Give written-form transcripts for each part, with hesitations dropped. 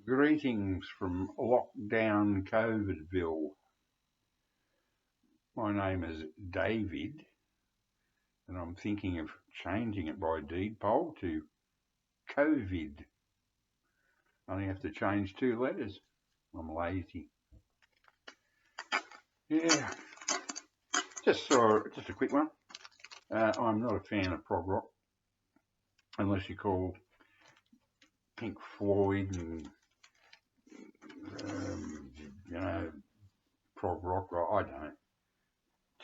Greetings from lockdown COVIDville. My name is David, and I'm thinking of changing it by deed poll to COVID. I only have to change 2 letters. I'm lazy. Yeah, just a quick one. I'm not a fan of prog rock, unless you call Pink Floyd and you know prog rock. I don't.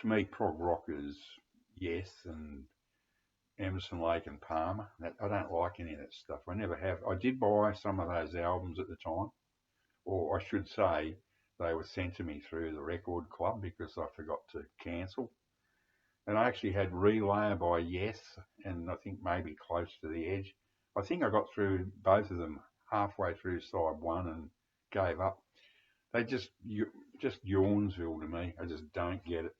To me, prog rock is Yes and Emerson, Lake and Palmer. I don't like any of that stuff. I never have. I did buy some of those albums at the time, or I should say, they were sent to me through the record club because I forgot to cancel. And I actually had Relayer by Yes, and I think maybe Close to the Edge. I think I got through both of them halfway through side one and gave up. They just Yawnsville to me. I just don't get it.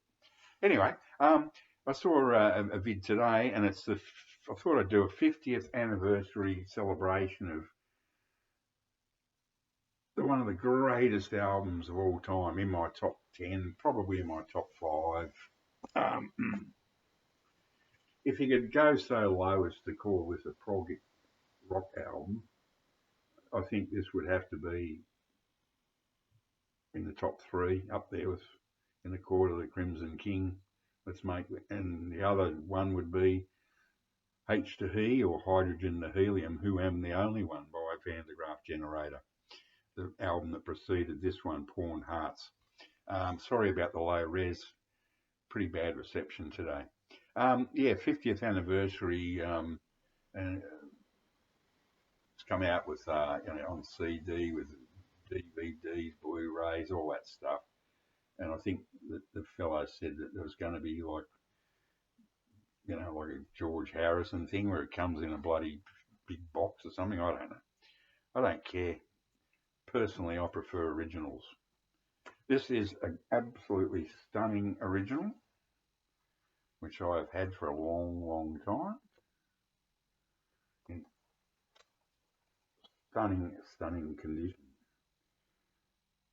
Anyway, I saw a vid today, and I thought I'd do a 50th anniversary celebration of one of the greatest albums of all time, in my top 10, probably in my top 5. Um, if you could go so low as to call this a prog rock album, I think this would have to be in the top 3, up there with In the Court of the Crimson King. And the other one would be H to He or Hydrogen to Helium, Who Am the Only One by Van der Graaf Generator, the album that preceded this one, Pawn Hearts. Sorry about the low res, pretty bad reception today. 50th anniversary, and it's come out with on CD with DVDs, Blu-rays, all that stuff. And I think that the fellow said that there was going to be like a George Harrison thing where it comes in a bloody big box or something. I don't know. I don't care. Personally, I prefer originals. This is an absolutely stunning original, which I have had for a long, long time. In stunning, stunning condition.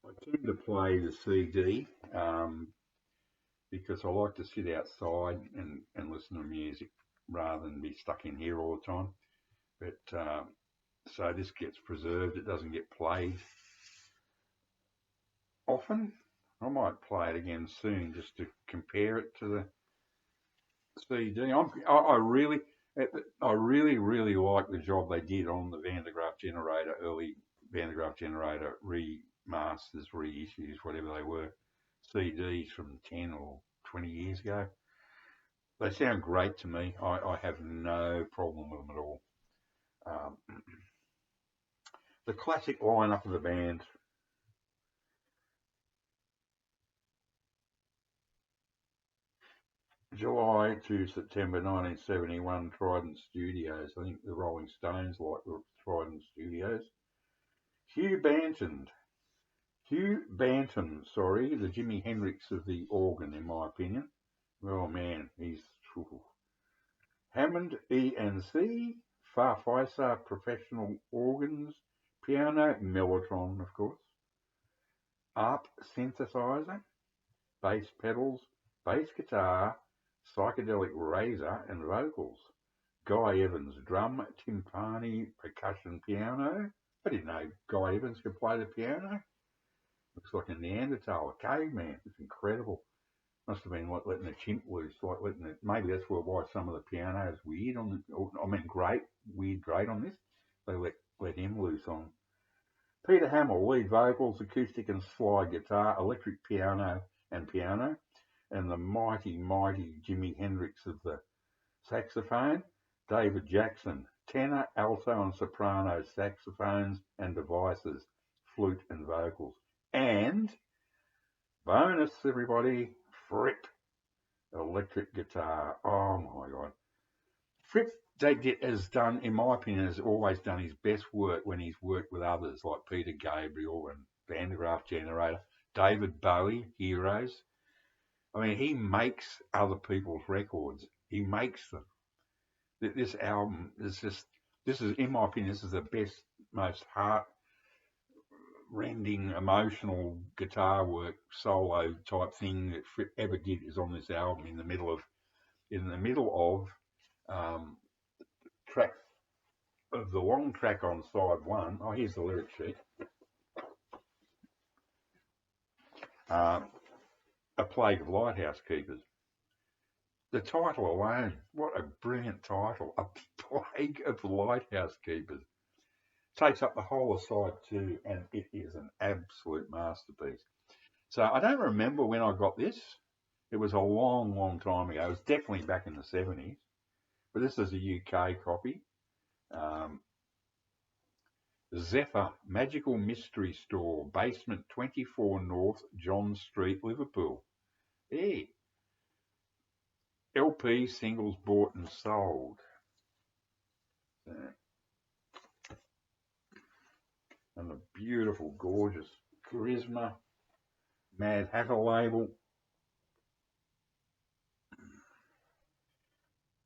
I tend to play the CD because I like to sit outside and listen to music rather than be stuck in here all the time. But so this gets preserved. It doesn't get played often. I might play it again soon just to compare it to the CD. I really like the job they did on the Van der Graaf Generator, early Van der Graaf Generator remasters, reissues, whatever they were, CDs from 10 or 20 years ago. They sound great to me. I have no problem with them at all. The classic lineup of the band. July to September 1971, Trident Studios. I think the Rolling Stones like the Trident Studios. Hugh Banton, the Jimi Hendrix of the organ, in my opinion. Oh man, he's Hammond E&C, Farfisa professional organs, piano, Mellotron, of course, ARP synthesizer, bass pedals, bass guitar, psychedelic razor and vocals. Guy Evans, drum, timpani, percussion, piano. I didn't know Guy Evans could play the piano. Looks like a Neanderthal, a caveman. It's incredible. Must have been like letting a chimp loose, maybe that's why some of the piano is weird great on this. They let him loose on. Peter Hamill, lead vocals, acoustic and slide guitar, electric piano, and the mighty, mighty Jimi Hendrix of the saxophone. David Jackson, tenor, alto and soprano saxophones and devices, flute and vocals. And bonus, everybody, Fripp, electric guitar. Oh my God. Fripp has done, in my opinion, has always done his best work when he's worked with others like Peter Gabriel and Van der Graaf Generator, David Bowie, Heroes. I mean, he makes other people's records. He makes them. This album is in my opinion, this is the best, most rending, emotional guitar work, solo type thing that Fripp ever did is on this album. In the middle of track of the long track on side one. Oh, here's the lyric sheet. A Plague of Lighthouse Keepers. The title alone, what a brilliant title! A Plague of Lighthouse Keepers. Takes up the whole of side two, and it is an absolute masterpiece. So I don't remember when I got this. It was a long, long time ago. It was definitely back in the 70s. But this is a UK copy. Zephyr Magical Mystery Store, basement 24 North John Street, Liverpool. Hey. LP singles bought and sold. And the beautiful, gorgeous Charisma Mad Hatter label.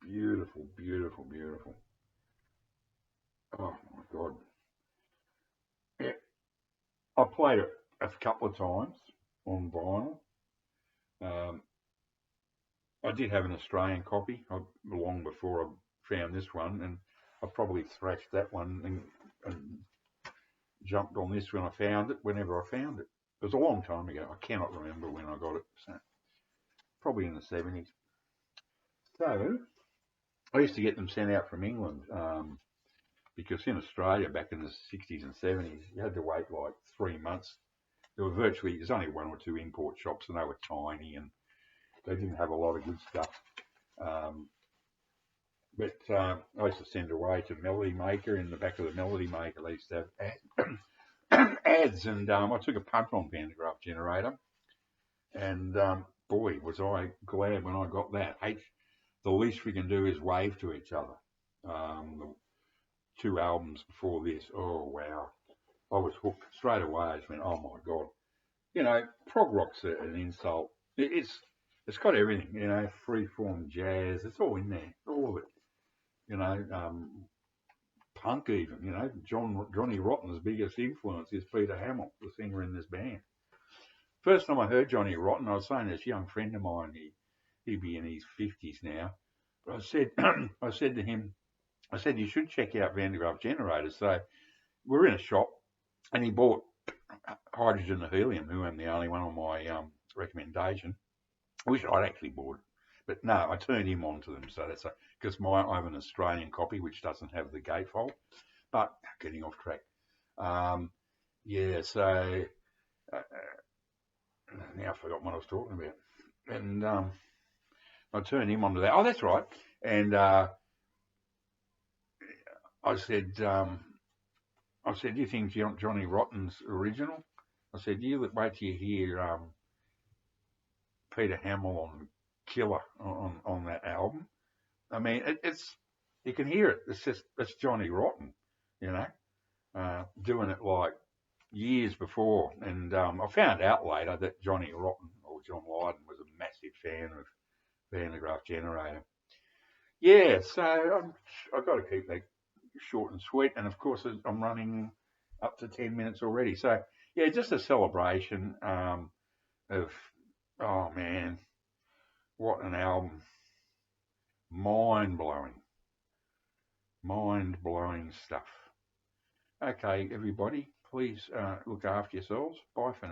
Beautiful, beautiful, beautiful. Oh my God. Yeah. I played it a couple of times on vinyl. I did have an Australian copy long before I found this one, and I probably thrashed that one and jumped on this when I found it, whenever I found it. It was a long time ago. I cannot remember when I got it. So probably in the 70s. So I used to get them sent out from England because in Australia back in the 60s and 70s, you had to wait like 3 months. There's only one or two import shops, and they were tiny and they didn't have a lot of good stuff. But I used to send away to Melody Maker. In the back of the Melody Maker, they used to have ads, and I took a punt on Van de Graaff Generator, and boy, was I glad when I got that. The least we can do is wave to each other. The 2 albums before this, oh wow, I was hooked straight away. I just went, oh my God. You know, prog rock's an insult. It's got everything, you know, freeform jazz, it's all in there, all of it. You know, punk even, you know, Johnny Rotten's biggest influence is Peter Hamill, the singer in this band. First time I heard Johnny Rotten, I was saying to this young friend of mine, he'd be in his 50s now, but I said to him, you should check out Van de Graaff Generator. So we're in a shop, and he bought Hydrogen and Helium, who am the only one on my recommendation. I wish I'd actually bought it, but no, I turned him on to them. So that's because I have an Australian copy which doesn't have the gatefold. But getting off track. Yeah, so now I forgot what I was talking about, and I turned him on to that. Oh, that's right, and I said, do you think Johnny Rotten's original? I said, you wait till you hear Peter Hamill on Killer on that album. I mean, you can hear it. It's Johnny Rotten, you know, doing it like years before. And I found out later that Johnny Rotten, or John Lydon, was a massive fan of Van de Graaff Generator. Yeah, so I've got to keep that short and sweet. And of course, I'm running up to 10 minutes already. So yeah, just a celebration of, oh man, what an album. Mind-blowing stuff. Okay, everybody, please look after yourselves. Bye for now.